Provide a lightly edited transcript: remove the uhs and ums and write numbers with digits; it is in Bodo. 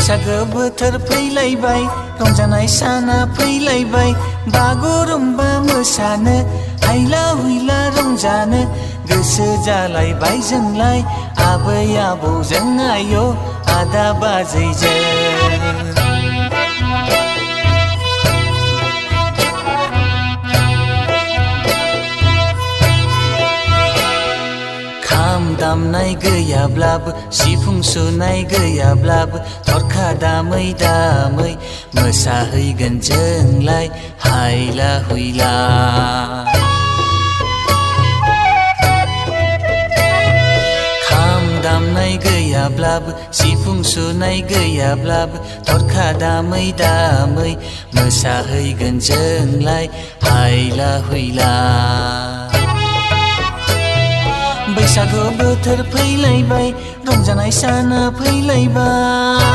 बैसागो बोथोर फैलायबाय रंजानाय साना फैलायबाय बागुरुम्बा मोसानो हायला हुइला रंजानो गोसो जालायबाय जोंलाय आबै आबौजों आयौ आदा बाजैजों दामनाय गैयाब्लाबो सिफुं सुनाय गैयाब्लाबो थरखा दामै दामै मोसाहैगोन जोंलाय हायला हुइला खाम दामनाय गैयाब्लाबो सिफुं सुनाय गैयाब्लाबो थरखा दामै दामै मोसाहैगोन जोंलाय हायला हुइला बैसागु बोथोर फैलायबाय रंजानाय साना फैलायबाय